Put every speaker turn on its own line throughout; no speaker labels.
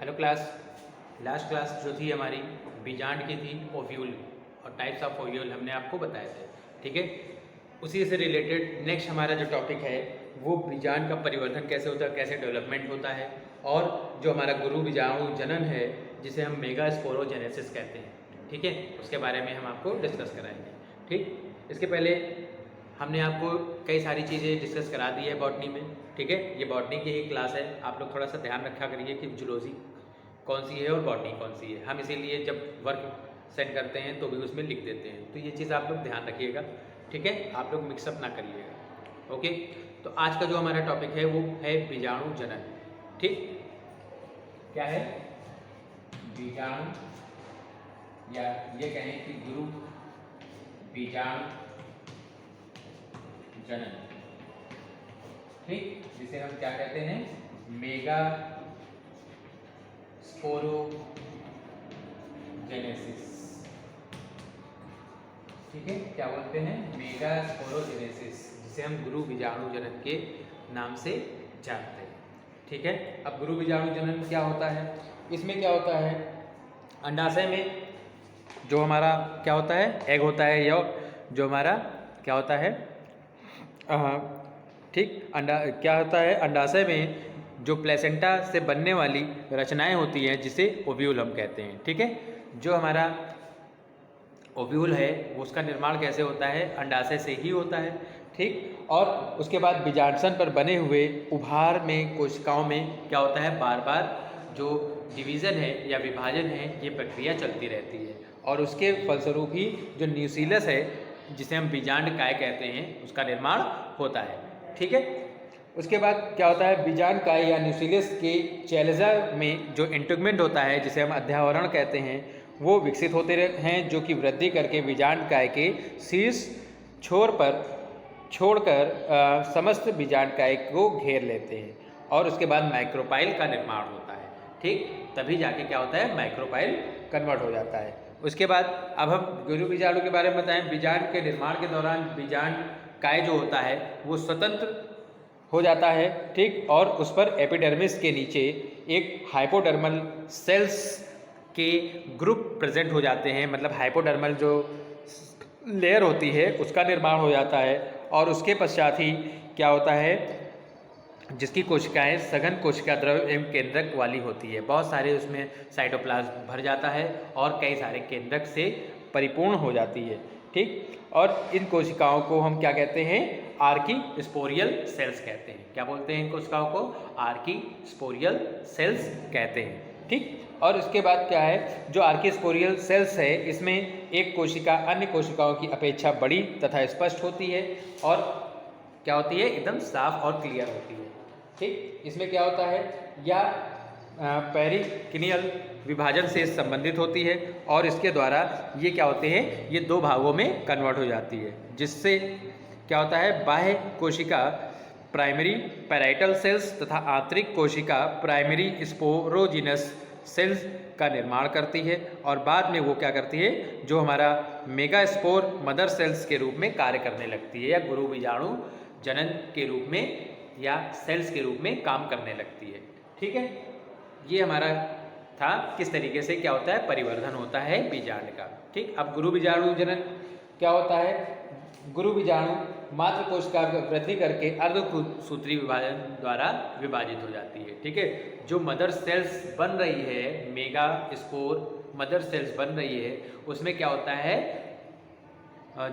Hello class. Last class जो थी हमारी बीजांड की थी, ओव्यूल और टाइप्स ऑफ ओव्यूल हमने आपको बताए थे। ठीक है, उसी से रिलेटेड नेक्स्ट हमारा जो टॉपिक है वो बीजांड का परिवर्धन कैसे होता है, कैसे डेवलपमेंट होता है, और जो हमारा गुरु बीजाणु जनन है जिसे हम मेगास्पोरोजेनेसिस कहते हैं। ठीक है, उसके बारे में हम आपको डिस्कस कराएंगे। ठीक, इसके पहले हमने आपको कई सारी चीज़ें डिस्कस करा दी है बॉटनी में। ठीक है, ये बॉटनी की ही क्लास है, आप लोग थोड़ा सा ध्यान रखा करिए कि जूलॉजी कौन सी है और बॉटनी कौन सी है। हम इसीलिए जब वर्क सेंड करते हैं तो भी उसमें लिख देते हैं, तो ये चीज़ आप लोग ध्यान रखिएगा। ठीक है, आप लोग मिक्सअप ना करिएगा। ओके, तो आज का जो हमारा टॉपिक है वो है बीजाणु जनन। ठीक, क्या है बीजाणु, या ये कहें कि गुरु बीजाणु जनन। ठीक, जिसे हम क्या कहते हैं, मेगा स्पोरोजेनेसिस। ठीक है, क्या बोलते हैं, मेगा स्पोरोजेनेसिस, जिसे हम गुरु बीजाणु जनन के नाम से जानते हैं। ठीक है, अब गुरु बीजाणु जनन क्या होता है, इसमें क्या होता है, अंडाशय में जो हमारा क्या होता है, एग होता है, या जो हमारा क्या होता है, ठीक, अंडा क्या होता है, अंडाशय में जो प्लेसेंटा से बनने वाली रचनाएं होती हैं जिसे ओव्यूल हम कहते हैं। ठीक है, जो हमारा ओव्यूल है वो उसका निर्माण कैसे होता है, अंडाशय से ही होता है। ठीक, और उसके बाद बीजांडसन पर बने हुए उभार में कोशिकाओं में क्या होता है, बार बार जो डिवीज़न है या विभाजन है ये प्रक्रिया चलती रहती है, और उसके फलस्वरूप ही जो न्यूक्लियस है जिसे हम बीजांड काय कहते हैं उसका निर्माण होता है। ठीक है, उसके बाद क्या होता है, बीजांड काय या न्यूक्लियस के चैलेजा में जो इंटीग्मेंट होता है जिसे हम अध्यावरण कहते हैं वो विकसित होते हैं, जो कि वृद्धि करके बीजांड काय के शीर्ष छोर पर छोड़कर समस्त बीजांड काय को घेर लेते हैं, और उसके बाद माइक्रोपाइल का निर्माण होता है। ठीक, तभी जाके क्या होता है, माइक्रोपाइल कन्वर्ट हो जाता है। उसके बाद अब हम गुरु बीजाणु के बारे में बताएं। बीजांड के निर्माण के दौरान बीजांड काय जो होता है वो स्वतंत्र हो जाता है। ठीक, और उस पर एपिडर्मिस के नीचे एक हाइपोडर्मल सेल्स के ग्रुप प्रेजेंट हो जाते हैं, मतलब हाइपोडर्मल जो लेयर होती है उसका निर्माण हो जाता है, और उसके पश्चात ही क्या होता है, जिसकी कोशिकाएं सघन कोशिका द्रव्य एवं केंद्रक वाली होती है। बहुत सारे उसमें साइटोप्लाज्म भर जाता है और कई सारे केंद्रक से परिपूर्ण हो जाती है। ठीक, और इन कोशिकाओं को हम क्या कहते हैं, आर्की स्पोरियल सेल्स कहते हैं। क्या बोलते हैं इन कोशिकाओं को, आर्की स्पोरियल सेल्स कहते हैं। ठीक, और उसके बाद क्या है, जो आर्की स्पोरियल सेल्स है इसमें एक कोशिका अन्य कोशिकाओं की अपेक्षा बड़ी तथा स्पष्ट होती है, और क्या होती है, एकदम साफ और क्लियर होती है। ठीक, इसमें क्या होता है, या पेरिकिनियल विभाजन से संबंधित होती है, और इसके द्वारा ये क्या होते हैं, ये दो भागों में कन्वर्ट हो जाती है, जिससे क्या होता है, बाह्य कोशिका प्राइमरी पैराइटल सेल्स तथा आंतरिक कोशिका प्राइमरी स्पोरोजिनस सेल्स का निर्माण करती है, और बाद में वो क्या करती है, जो हमारा मेगास्पोर मदर सेल्स के रूप में कार्य करने लगती है, या गुरु बीजाणु जनन के रूप में या सेल्स के रूप में काम करने लगती है। ठीक है, ये हमारा था किस तरीके से क्या होता है, परिवर्धन होता है बीजांड का। ठीक, अब गुरु बीजाणु जनन क्या होता है, गुरु बीजाणु मात्र कोशिका की वृद्धि करके अर्धसूत्री विभाजन द्वारा विभाजित हो जाती है। ठीक है, जो मदर सेल्स बन रही है, मेगा स्पोर मदर सेल्स बन रही है, उसमें क्या होता है,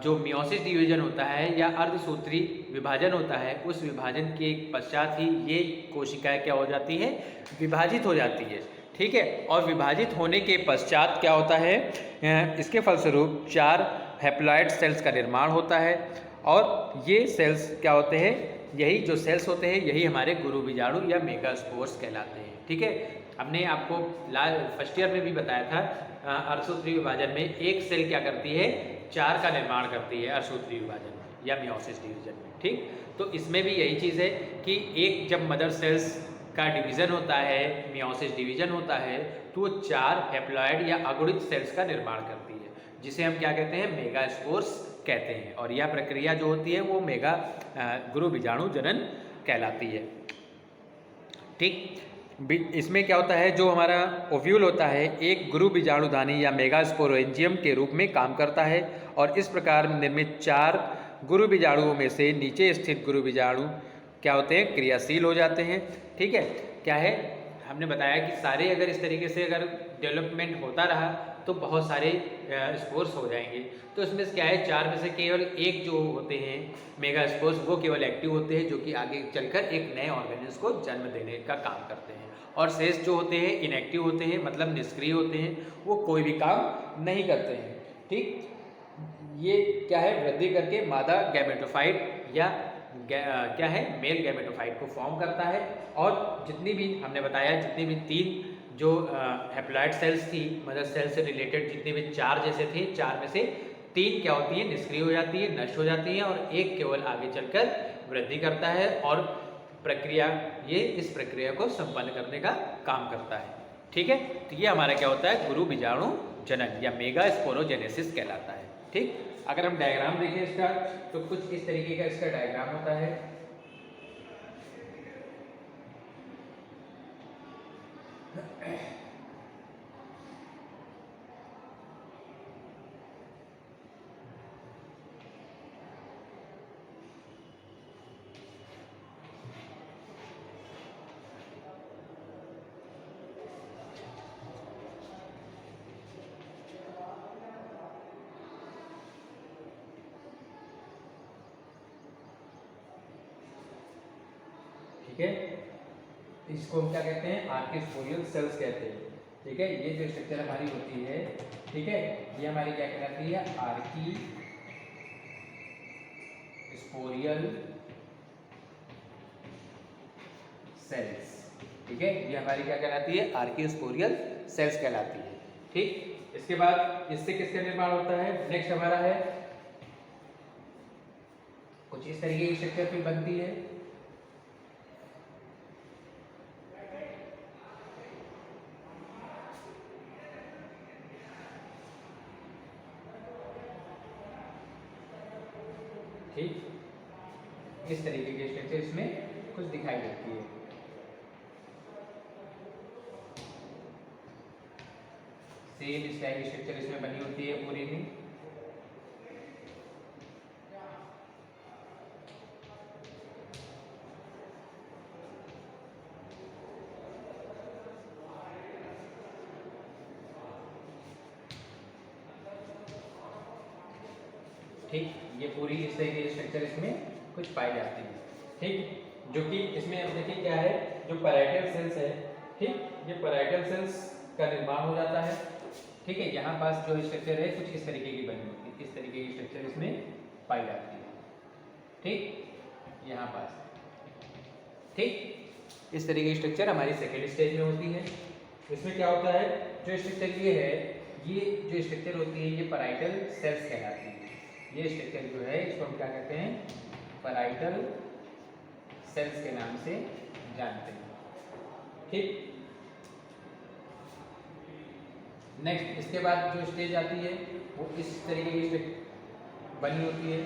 जो मियोसिस डिवीजन होता है या अर्धसूत्री विभाजन होता है, उस विभाजन के पश्चात ही ये कोशिकाएं क्या हो जाती है, विभाजित हो जाती है। ठीक है, और विभाजित होने के पश्चात क्या होता है, इसके फलस्वरूप 4 हैप्लॉइड सेल्स का निर्माण होता है, और ये सेल्स क्या होते हैं, यही जो सेल्स होते हैं यही हमारे गुरु बीजाणु या मेगास्पोर्स कहलाते हैं। ठीक है, हमने आपको फर्स्ट ईयर में भी बताया था, अर्धसूत्री विभाजन में एक सेल क्या करती है, 4 का निर्माण करती है अर्धसूत्री विभाजन में या मियोसिस डिवीजन में। ठीक, तो इसमें भी यही चीज़ है कि एक जब मदर सेल्स का डिवीज़न होता है, मियोसिस डिवीजन होता है, तो 4 हैप्लॉइड या अगुणित सेल्स का निर्माण करती है, जिसे हम क्या कहते हैं, मेगास्पोर्स कहते हैं, और यह प्रक्रिया जो होती है वो गुरु बीजाणु जनन कहलाती है। ठीक, इसमें क्या होता है, जो हमारा ओव्यूल होता है एक गुरु बीजाणुधानी या मेगास्पोरेंजियम के रूप में काम करता है और इस प्रकार निर्मित 4 गुरु बीजाणुओं में से नीचे स्थित गुरु बीजाणु क्या होते हैं, क्रियाशील हो जाते हैं। ठीक है, क्या है, हमने बताया कि सारे अगर इस तरीके से अगर डेवलपमेंट होता रहा तो बहुत सारे स्पोर्स हो जाएंगे। तो इसमें क्या है, 4 में से केवल एक जो होते हैं मेगा स्पोर्स वो केवल एक्टिव होते हैं, जो कि आगे चलकर एक नए ऑर्गेनिज्म को जन्म देने का काम करते हैं, और शेष जो होते हैं इनएक्टिव होते हैं, मतलब निष्क्रिय होते हैं, वो कोई भी काम नहीं करते हैं। ठीक, ये क्या है, वृद्धि करके मादा गैमेटोफाइट या क्या है, मेल गैमेटोफाइट को फॉर्म करता है। और जितनी भी हमने बताया, जितनी भी 3 जो हैप्लॉइड सेल्स थी, मदर सेल से रिलेटेड जितने भी 4 जैसे थे, 4 में से 3 क्या होती है, निष्क्रिय हो जाती है, नष्ट हो जाती है, और एक केवल आगे चलकर वृद्धि करता है और प्रक्रिया, ये इस प्रक्रिया को संपन्न करने का काम करता है। ठीक है, तो ये हमारा क्या होता है, गुरु बीजाणु जनन या मेगा स्पोरोजेनेसिस कहलाता है। ठीक, अगर हम डायग्राम देखें इसका तो कुछ इस तरीके का इसका डायग्राम होता है। ठीक है, इसको हम क्या कहते हैं, आर्किस्पोरियल सेल्स कहते हैं। ठीक है, ये जो स्ट्रक्चर हमारी होती है, ठीक है, ये हमारी क्या कहलाती है, आर्किस्पोरियल सेल्स। ठीक है, ये हमारी क्या कहलाती है, आर्किस्पोरियल सेल्स कहलाती है। ठीक, इसके बाद इससे किसका निर्माण होता है, नेक्स्ट हमारा है कुछ इस तरीके की स्ट्रक्चर फिर बनती है। ठीक, इस तरीके के स्ट्रक्चर इसमें कुछ दिखाई देती है। सेम इस टाइप की स्ट्रक्चर इसमें बनी होती है पूरी में। ठीक, ये पूरी इस तरह की स्ट्रक्चर इसमें कुछ पाई जाती है। ठीक, जो कि इसमें अब देखिए क्या है, जो पैराइटल सेल्स है, ठीक, ये पैराइटल सेल्स का निर्माण हो जाता है। ठीक है, यहाँ पास जो स्ट्रक्चर है कुछ इस तरीके की बनी होती है, इस तरीके की स्ट्रक्चर इसमें पाई जाती है। ठीक, यहाँ पास, ठीक, इस तरीके की स्ट्रक्चर हमारी सेकेंड स्टेज में होती है। इसमें क्या होता है, जो स्ट्रक्चर ये है, ये जो स्ट्रक्चर होती है ये पैराइटल सेल्स कहलाती है। ये स्ट्रक्चर जो है इसको हम क्या कहते हैं, पैराइटल सेल्स के नाम से जानते हैं। ठीक, नेक्स्ट इसके बाद जो स्टेज आती है वो इस तरीके की बनी होती है,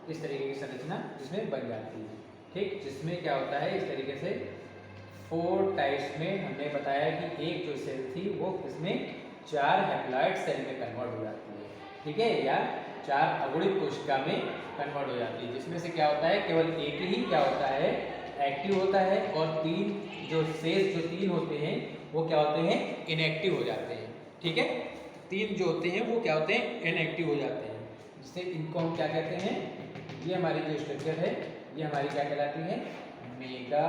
इस तरीके की संरचना इसमें बन जाती है। ठीक, जिसमें क्या होता है, इस तरीके से 4 टाइप्स में हमने बताया कि एक जो सेल थी वो इसमें 4 हैप्लॉइड सेल में कन्वर्ट हो जाती है। ठीक है, या 4 अगुणित कोशिका में कन्वर्ट हो जाती है, जिसमें से क्या होता है, केवल एक ही क्या होता है, एक्टिव होता है, और 3 जो शेष जो 3 होते हैं वो क्या होते हैं, इनएक्टिव हो जाते हैं। ठीक है, 3 जो होते हैं वो क्या होते हैं, इनएक्टिव हो जाते हैं, जिससे इनको हम क्या कहते हैं, ये हमारी जो स्ट्रक्चर है ये हमारी क्या कहलाती है, मेगा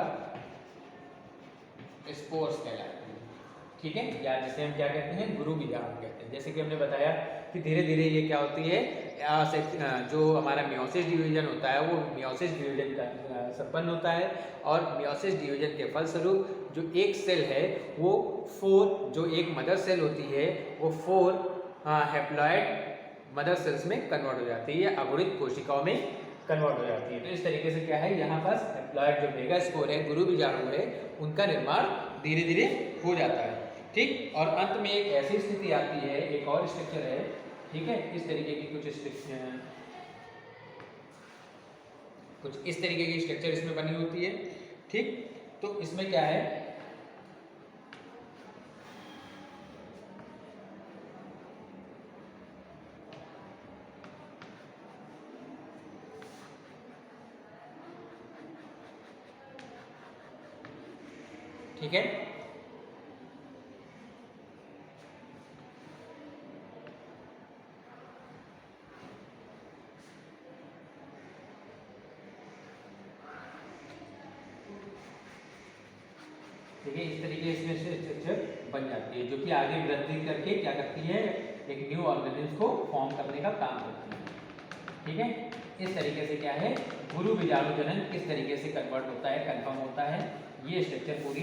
स्पोर्स कहलाती है। ठीक है, या जिसे हम क्या कहते हैं, गुरु बीजाणु कहते हैं। जैसे कि हमने बताया कि धीरे धीरे ये क्या होती है, जो हमारा मियोसिस डिवीजन होता है वो मियोसिस डिवीजन का संपन्न होता है, और मियोसिस डिवीजन के फलस्वरूप जो एक सेल है वो 4, जो एक मदर सेल होती है वो 4 हैप्लॉइड मदर सेल्स में कन्वर्ट हो जाती है, या अगुणित कोशिकाओं में कन्वर्ट हो जाती है। तो इस तरीके से क्या है, यहाँ पास हैप्लॉइड जो मेगा स्पोर है, गुरु बीजाणु है, उनका निर्माण धीरे धीरे हो जाता है। ठीक, और अंत में एक ऐसी स्थिति आती है, एक और स्ट्रक्चर है। ठीक है, इस तरीके की कुछ कुछ इस तरीके की स्ट्रक्चर इसमें बनी होती है। ठीक, तो इसमें क्या है, ठीक है, ठीक है, इस तरीके से स्ट्रक्चर बन जाती है, जो कि आगे वृद्धि करके क्या करती है, एक न्यू ऑर्गेनिज्म को फॉर्म करने का काम करती है। ठीक है, इस तरीके से क्या है, गुरु बीजाणु जनन किस तरीके से कन्वर्ट होता है, कन्फर्म होता है, ये स्ट्रक्चर पूरी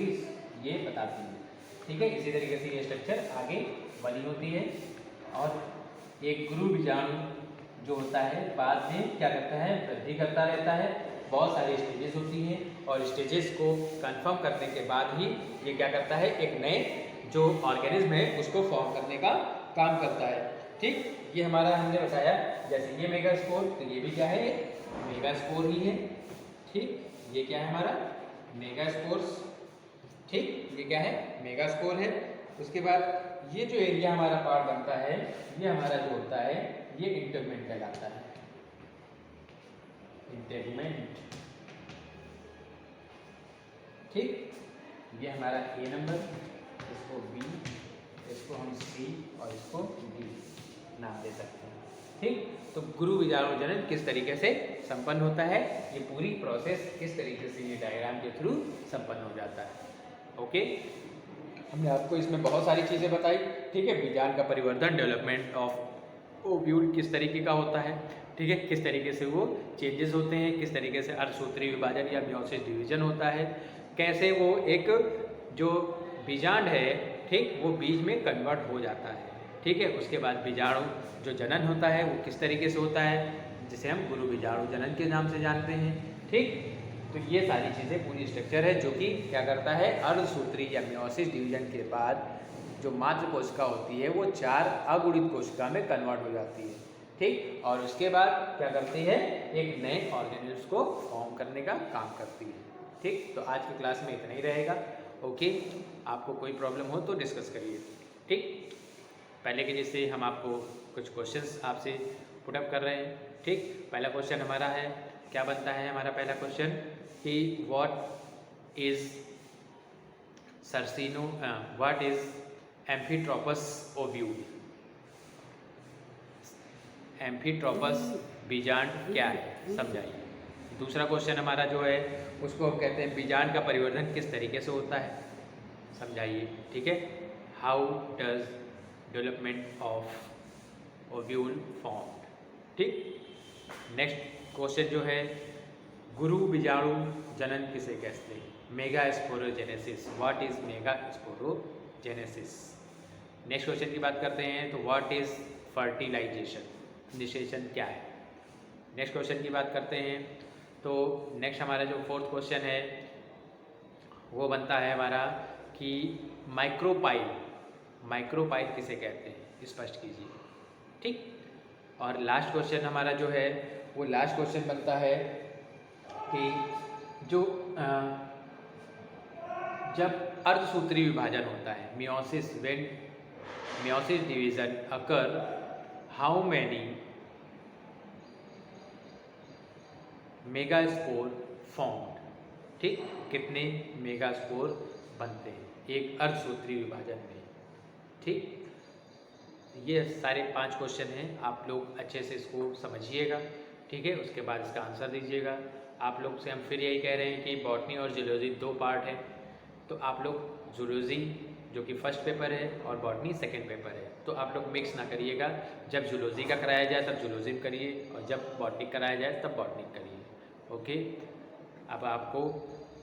ये बताती है। ठीक है, इसी तरीके से ये स्ट्रक्चर आगे बनी होती है। और एक गुरु बीजाणु जो होता है बाद में क्या करता है, वृद्धि करता रहता है। बहुत सारी स्टेजेस होती हैं और स्टेजेस को कंफर्म करने के बाद ही ये क्या करता है, एक नए जो ऑर्गेनिज्म है उसको फॉर्म करने का काम करता है। ठीक, ये हमारा हमने बताया, जैसे ये मेगास्पोर, तो ये भी क्या है, मेगास्पोर ही है। ठीक, ये क्या है हमारा मेगास्पोर्स। ठीक, ये क्या है, मेगास्पोर है। उसके बाद ये जो एरिया हमारा पार्ट बनता है, ये हमारा जो होता है ये इंटेगमेंट कहलाता है, इंटेगमेंट। ठीक, ये हमारा ए नंबर, इसको बी, इसको हम सी और इसको डी नाम दे सकते हैं। ठीक, तो गुरु बीजाणु जनन किस तरीके से संपन्न होता है, ये पूरी प्रोसेस किस तरीके से ये डायग्राम के थ्रू संपन्न हो जाता है। ओके, हमने आपको इसमें बहुत सारी चीज़ें बताई। ठीक है, बीजांड का परिवर्धन, डेवलपमेंट ऑफ ओव्यूल किस तरीके का होता है, ठीक है, किस तरीके से वो चेंजेस होते हैं, किस तरीके से अर्धसूत्री विभाजन या मियोसिस डिवीजन होता है, कैसे वो एक जो बीजांड है, ठीक, वो बीज में कन्वर्ट हो जाता है। ठीक है, उसके बाद बीजाणु जो जनन होता है वो किस तरीके से होता है, जिसे हम गुरु बीजाणु जनन के नाम से जानते हैं। ठीक, तो ये सारी चीज़ें पूरी स्ट्रक्चर है जो कि क्या करता है, अर्धसूत्री या मियोसिस डिवीजन के बाद जो मात्र कोशिका होती है वो 4 अगुणित कोशिका में कन्वर्ट हो जाती है। ठीक, और उसके बाद क्या करती है, एक नए ऑर्गेनिज्म को फॉर्म करने का काम करती है। ठीक, तो आज की क्लास में इतना ही रहेगा। ओके, आपको कोई प्रॉब्लम हो तो डिस्कस करिए। ठीक, पहले के जैसे हम आपको कुछ क्वेश्चंस आपसे पुटअप कर रहे हैं। ठीक, पहला क्वेश्चन हमारा है, क्या बनता है हमारा पहला क्वेश्चन कि what is circino, what is amphitropous ovule. Amphitropous बीजांड क्या है, समझाइए। दूसरा क्वेश्चन हमारा जो है उसको हम कहते हैं बीजांड का परिवर्धन किस तरीके से होता है, समझाइए। ठीक है, how does development of ovule form. ठीक, नेक्स्ट क्वेश्चन जो है गुरु बीजाणु जनन किसे कहते हैं, mega sporogenesis, what is mega sporogenesis. Next question की बात करते हैं तो व्हाट इज फर्टिलाइजेशन, निषेचन क्या है। नेक्स्ट क्वेश्चन की बात करते हैं तो नेक्स्ट हमारा जो फोर्थ क्वेश्चन है वो बनता है हमारा कि माइक्रोपाइल, माइक्रोपाइल किसे कहते हैं, स्पष्ट कीजिए। ठीक, और लास्ट क्वेश्चन हमारा जो है वो लास्ट क्वेश्चन बनता है कि जो जब अर्धसूत्री विभाजन होता है, meiosis, when meiosis division occur, how many megaspore formed. ठीक, कितने मेगास्पोर बनते हैं एक अर्धसूत्री विभाजन में। ठीक, ये सारे 5 क्वेश्चन हैं, आप लोग अच्छे से इसको समझिएगा। ठीक है, उसके बाद इसका आंसर दीजिएगा। आप लोग से हम फिर यही कह रहे हैं कि बॉटनी और जूलॉजी 2 पार्ट है, तो आप लोग जूलॉजी जो कि फर्स्ट पेपर है और बॉटनी सेकंड पेपर है, तो आप लोग मिक्स ना करिएगा। जब जूलॉजी का कराया जाए तब जूलॉजी में करिए और जब बॉटनी कराया जाए तब बॉटनी करिए। ओके, अब आपको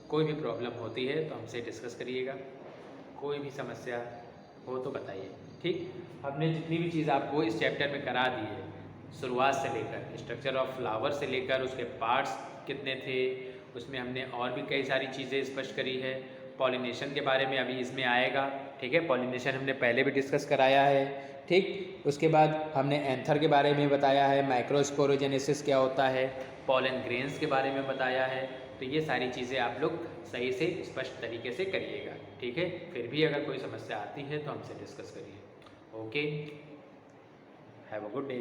कोई भी प्रॉब्लम होती है तो हमसे डिस्कस करिएगा, कोई भी समस्या हो तो बताइए। ठीक, हमने जितनी भी चीज़ आपको इस चैप्टर में करा दी है, शुरुआत से लेकर स्ट्रक्चर ऑफ फ्लावर से लेकर उसके पार्ट्स कितने थे, उसमें हमने और भी कई सारी चीज़ें स्पष्ट करी है। पॉलिनेशन के बारे में अभी इसमें आएगा। ठीक है, पॉलिनेशन हमने पहले भी डिस्कस कराया है। ठीक, उसके बाद हमने एंथर के बारे में बताया है, माइक्रोस्पोरोजेनेसिस क्या होता है, पॉलन ग्रेन्स के बारे में बताया है। तो ये सारी चीज़ें आप लोग सही से स्पष्ट तरीके से करिएगा, ठीक है। फिर भी अगर कोई समस्या आती है तो हमसे डिस्कस करिए। Okay, have a good day.